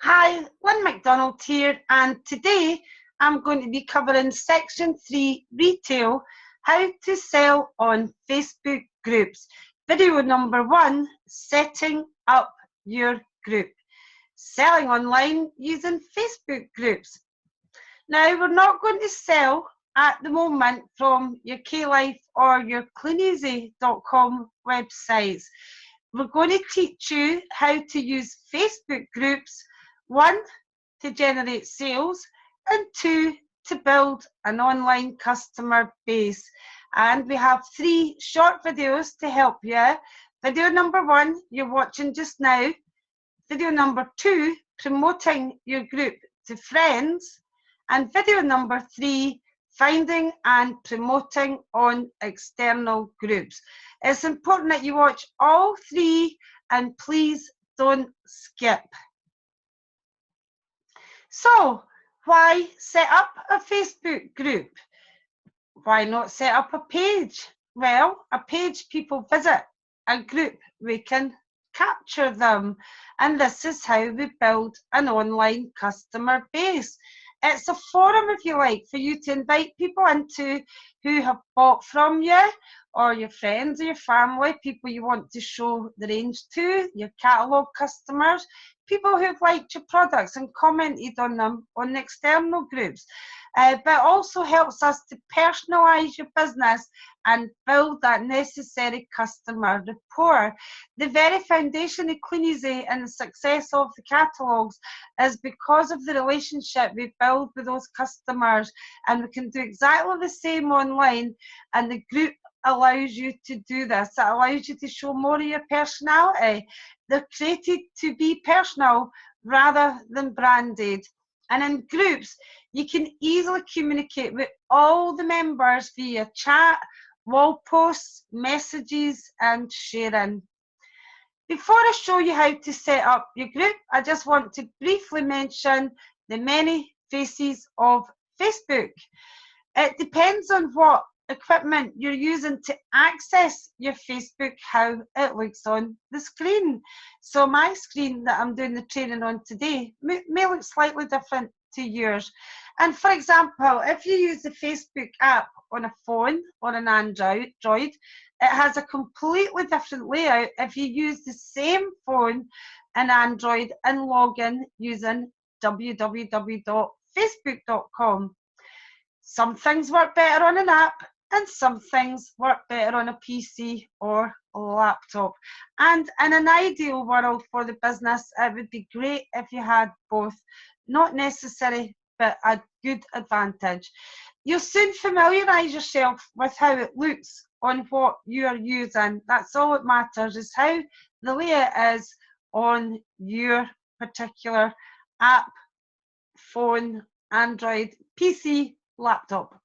Hi, Lynn McDonald here, and today I'm going to be covering Section 3 Retail, how to sell on Facebook groups. Video number 1, setting up your group. Selling online using Facebook groups. Now, we're not going to sell at the moment from your KLife or your cleaneasy.com websites. We're going to teach you how to use Facebook groups, 1, to generate sales, and 2, to build an online customer base. And we have 3 short videos to help you. Video number 1, you're watching just now. Video number 2, promoting your group to friends. And video number 3, finding and promoting on external groups. It's important that you watch all 3 and please don't skip. So, why set up a Facebook group? Why not set up a page? Well, a page people visit, a group we can capture them. And this is how we build an online customer base. It's a forum, if you like, for you to invite people into who have bought from you, or your friends or your family, people you want to show the range to, your catalogue customers, people who've liked your products and commented on them on the external groups. But also helps us to personalise your business and build that necessary customer rapport. The very foundation of Cleaneasy and the success of the catalogues is because of the relationship we build with those customers, and we can do exactly the same online, and the group allows you to do this. It allows you to show more of your personality. They're created to be personal rather than branded. And in groups, you can easily communicate with all the members via chat, wall posts, messages, and sharing. Before I show you how to set up your group, I just want to briefly mention the many faces of Facebook. It depends on what equipment you're using to access your Facebook, how it looks on the screen. So my screen that I'm doing the training on today may look slightly different to yours. And for example, if you use the Facebook app on a phone or an Android, it has a completely different layout if you use the same phone and Android and log in using www.facebook.com. Some things work better on an app and some things work better on a PC or a laptop. And in an ideal world for the business, it would be great if you had both. Not necessary, but a good advantage. You'll soon familiarise yourself with how it looks on what you're using. That's all that matters, is how the layout is on your particular app, phone, Android, PC, laptop.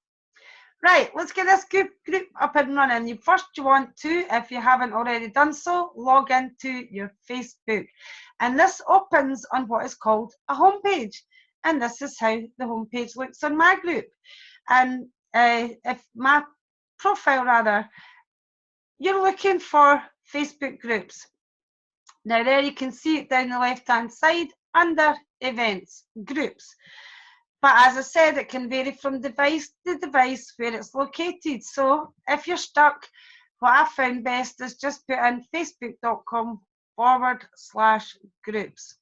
Right, let's get this group up and running. First, you want to, if you haven't already done so, log into your Facebook. And this opens on what is called a homepage. And this is how the homepage looks on my group. And if my profile, rather, you're looking for Facebook groups. Now there you can see it down the left-hand side under events, groups. But as I said, it can vary from device to device where it's located. So if you're stuck, what I found best is just put in facebook.com/groups.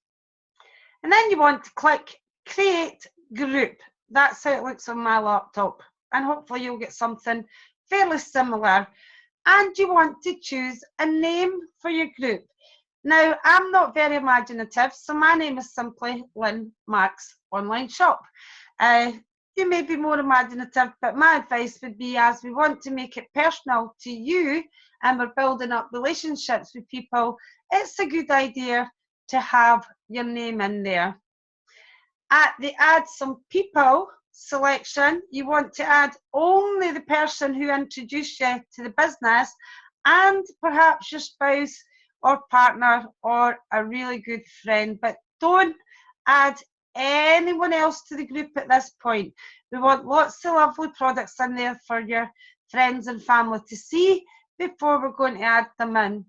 And then you want to click create group. That's how it looks on my laptop. And hopefully you'll get something fairly similar. And you want to choose a name for your group. Now, I'm not very imaginative, so my name is simply Lynn Max Online Shop. You may be more imaginative, but my advice would be, as we want to make it personal to you and we're building up relationships with people, it's a good idea to have your name in there. At the Add Some People selection, you want to add only the person who introduced you to the business and perhaps your spouse or partner or a really good friend, but don't add anyone else to the group at this point. We want lots of lovely products in there for your friends and family to see before we're going to add them in.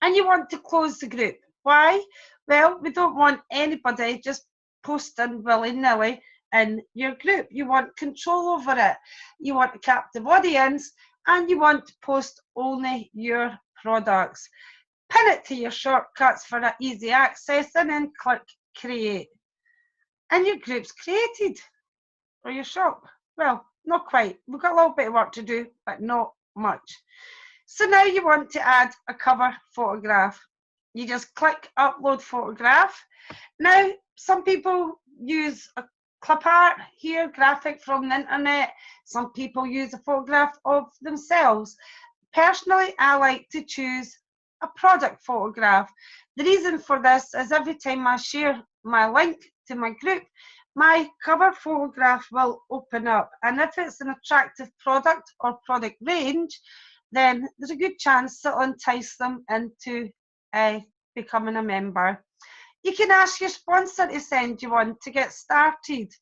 And you want to close the group. Why? Well, we don't want anybody just posting willy-nilly in your group. You want control over it. You want a captive audience, and you want to post only your products. Pin it to your shortcuts for easy access, and then click create. And your group's created, or your shop. Well, not quite. We've got a little bit of work to do, but not much. So now you want to add a cover photograph. You just click upload photograph. Now, some people use a clip art here, graphic from the internet. Some people use a photograph of themselves. Personally, I like to choose a product photograph. The reason for this is every time I share my link to my group, my cover photograph will open up. And if it's an attractive product or product range, then there's a good chance it'll entice them into becoming a member. You can ask your sponsor to send you one to get started.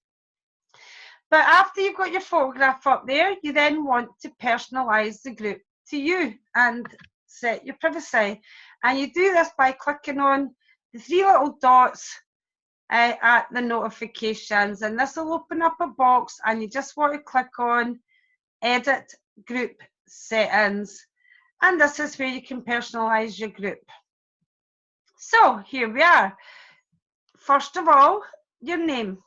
But after you've got your photograph up there, you then want to personalize the group to you and set your privacy. And you do this by clicking on the three little dots at the notifications, and this will open up a box, and you just want to click on edit group settings, and this is where you can personalize your group. So here we are. First of all, your name.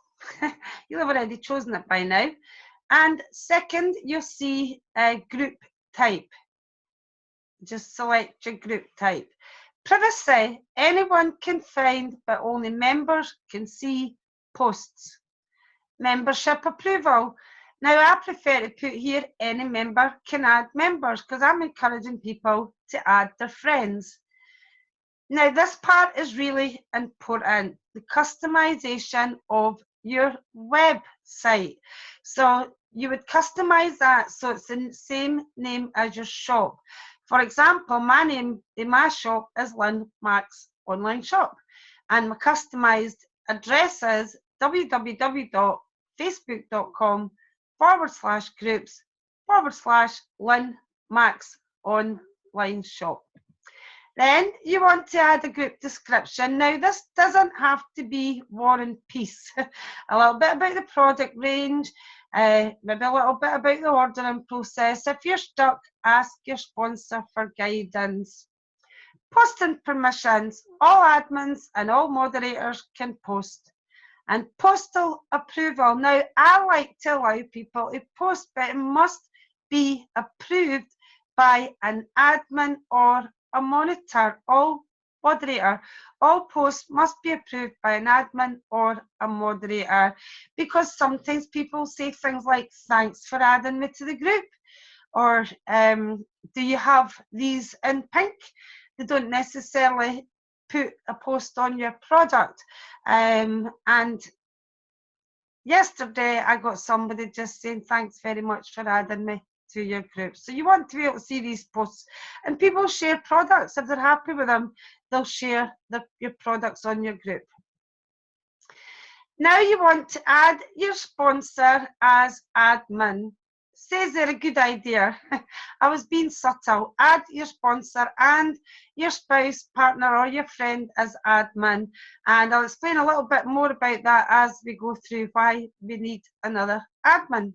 You'll have already chosen it by now. And second, you'll see a group type. Just select your group type. Privacy, anyone can find, but only members can see posts. Membership approval. Now, I prefer to put here any member can add members, because I'm encouraging people to add their friends. Now, this part is really important, the customization of your website. So you would customize that so it's the same name as your shop. For example, my name in my shop is Lynn Max Online Shop, and my customized address is www.facebook.com/groups/Lynn Max Online Shop. Then you want to add a group description. Now, this doesn't have to be War and Peace. A little bit about the product range, maybe a little bit about the ordering process. If you're stuck, ask your sponsor for guidance. Posting permissions. All admins and all moderators can post. And postal approval. Now, I like to allow people to post, but it must be approved by an admin or a moderator. All posts must be approved by an admin or a moderator, because sometimes people say things like, thanks for adding me to the group, or do you have these in pink? They don't necessarily put a post on your product. And yesterday I got somebody just saying, thanks very much for adding me to your group. So you want to be able to see these posts, and people share products. If they're happy with them, they'll share your products on your group. Now you want to add your sponsor as admin. Says they're a good idea. I was being subtle. Add your sponsor and your spouse, partner, or your friend as admin, and I'll explain a little bit more about that as we go through why we need another admin.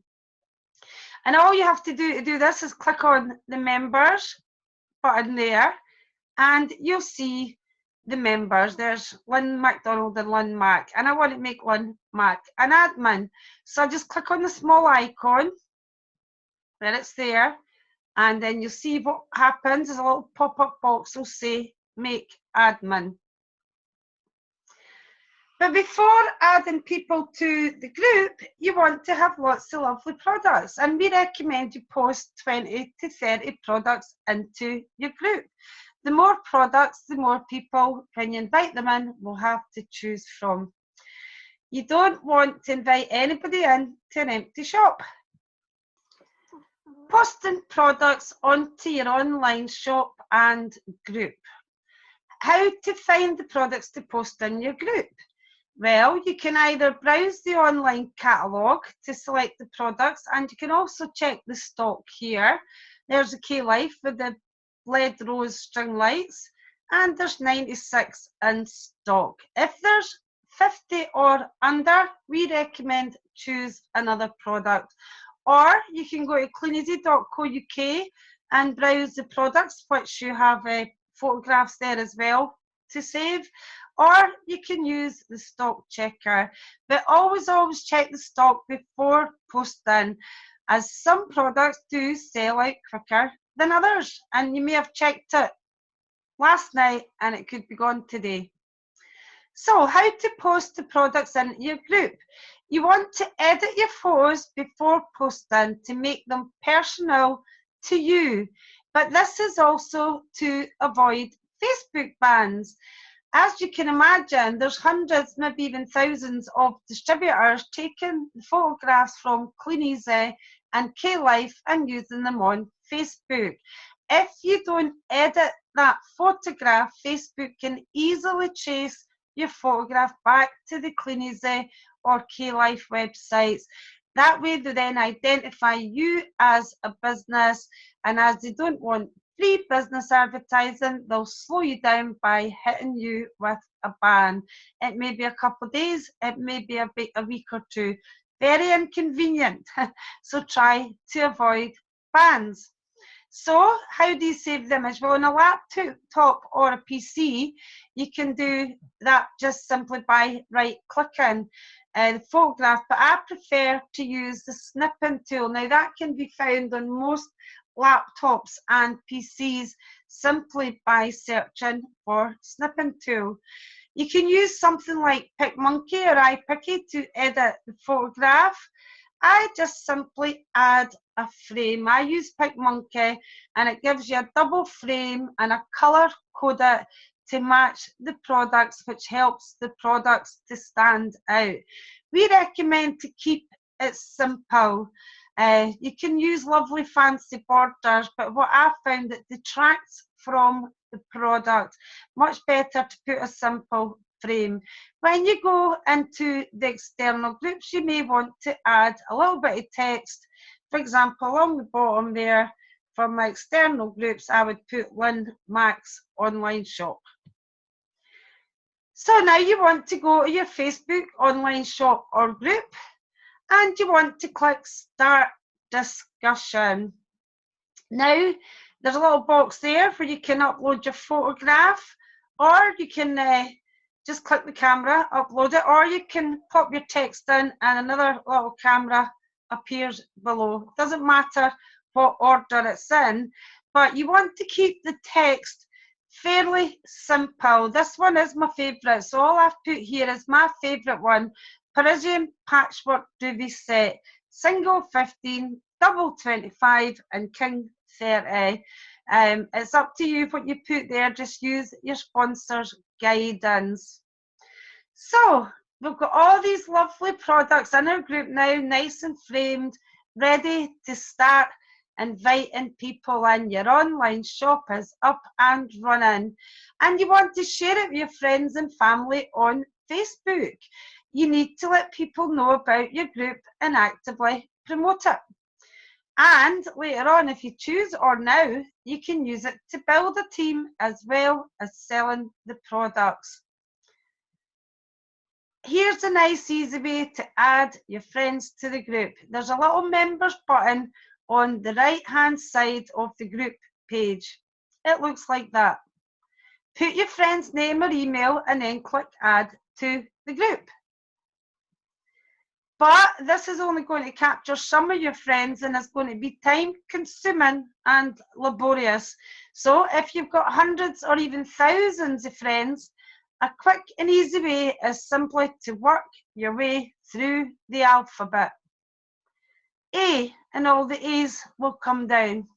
And all you have to do this is click on the members button there, and you'll see the members. There's Lynn MacDonald and Lynn Mac, and I want to make Lynn Mac an admin. So I just click on the small icon where it's there, and then you'll see what happens. There's a little pop-up box will say make admin. But before adding people to the group, you want to have lots of lovely products, and we recommend you post 20 to 30 products into your group. The more products, the more people, when you invite them in, will have to choose from. You don't want to invite anybody in to an empty shop. Posting products onto your online shop and group. How to find the products to post in your group? Well, you can either browse the online catalogue to select the products, and you can also check the stock here. There's a K-Life with the LED rose string lights, and there's 96 in stock. If there's 50 or under, we recommend choose another product. Or you can go to cleaneasy.co.uk and browse the products, which you have photographs there as well to save. Or you can use the stock checker. But always check the stock before posting, as some products do sell out quicker than others. And you may have checked it last night and it could be gone today. So how to post the products in your group. You want to edit your photos before posting to make them personal to you. But this is also to avoid Facebook bans. As you can imagine, there's hundreds, maybe even thousands of distributors taking photographs from Clean Easy and K-Life and using them on Facebook. If you don't edit that photograph, Facebook can easily trace your photograph back to the Clean Easy or K-Life websites. That way they then identify you as a business, and as they don't want free business advertising, they'll slow you down by hitting you with a ban. It may be a couple of days, it may be a week or two. Very inconvenient, so try to avoid bans. So how do you save the image? Well, on a laptop or a PC, you can do that just simply by right-clicking the photograph, but I prefer to use the snipping tool. Now, that can be found on most laptops and PCs simply by searching for snipping tool. You can use something like PicMonkey or iPicky to edit the photograph. I just simply add a frame. I use PicMonkey and it gives you a double frame and a colour code it to match the products, which helps the products to stand out. We recommend to keep it simple. You can use lovely fancy borders, but what I've found, it detracts from the product. Much better to put a simple frame. When you go into the external groups, you may want to add a little bit of text. For example, along the bottom there, for my external groups, I would put Lynn Max Online Shop. So now you want to go to your Facebook online shop or group, and you want to click Start Discussion. Now, there's a little box there where you can upload your photograph, or you can just click the camera, upload it, or you can pop your text in and another little camera appears below. It doesn't matter what order it's in, but you want to keep the text fairly simple. This one is my favourite, so all I've put here is my favourite one: Parisian Patchwork Duvet Set, single 15, double 25 and king 30. It's up to you what you put there, just use your sponsor's guidance. So we've got all these lovely products in our group now, nice and framed, ready to start inviting people in. Your online shop is up and running, and you want to share it with your friends and family on Facebook. You need to let people know about your group and actively promote it. And later on, if you choose, or now, you can use it to build a team as well as selling the products. Here's a nice easy way to add your friends to the group. There's a little members button on the right hand side of the group page. It looks like that. Put your friend's name or email and then click add to the group. But this is only going to capture some of your friends and it's going to be time consuming and laborious. So if you've got hundreds or even thousands of friends, a quick and easy way is simply to work your way through the alphabet. A, and all the A's will come down.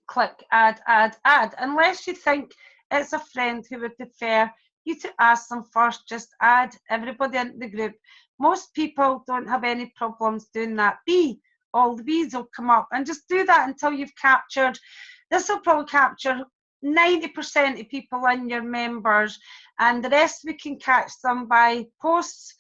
Click add, add, add. Unless you think it's a friend who would prefer you to ask them first, just add everybody into the group. Most people don't have any problems doing that. B, all the B's will come up, and just do that until you've captured. This will probably capture 90% of people in your members, and the rest we can catch them by posts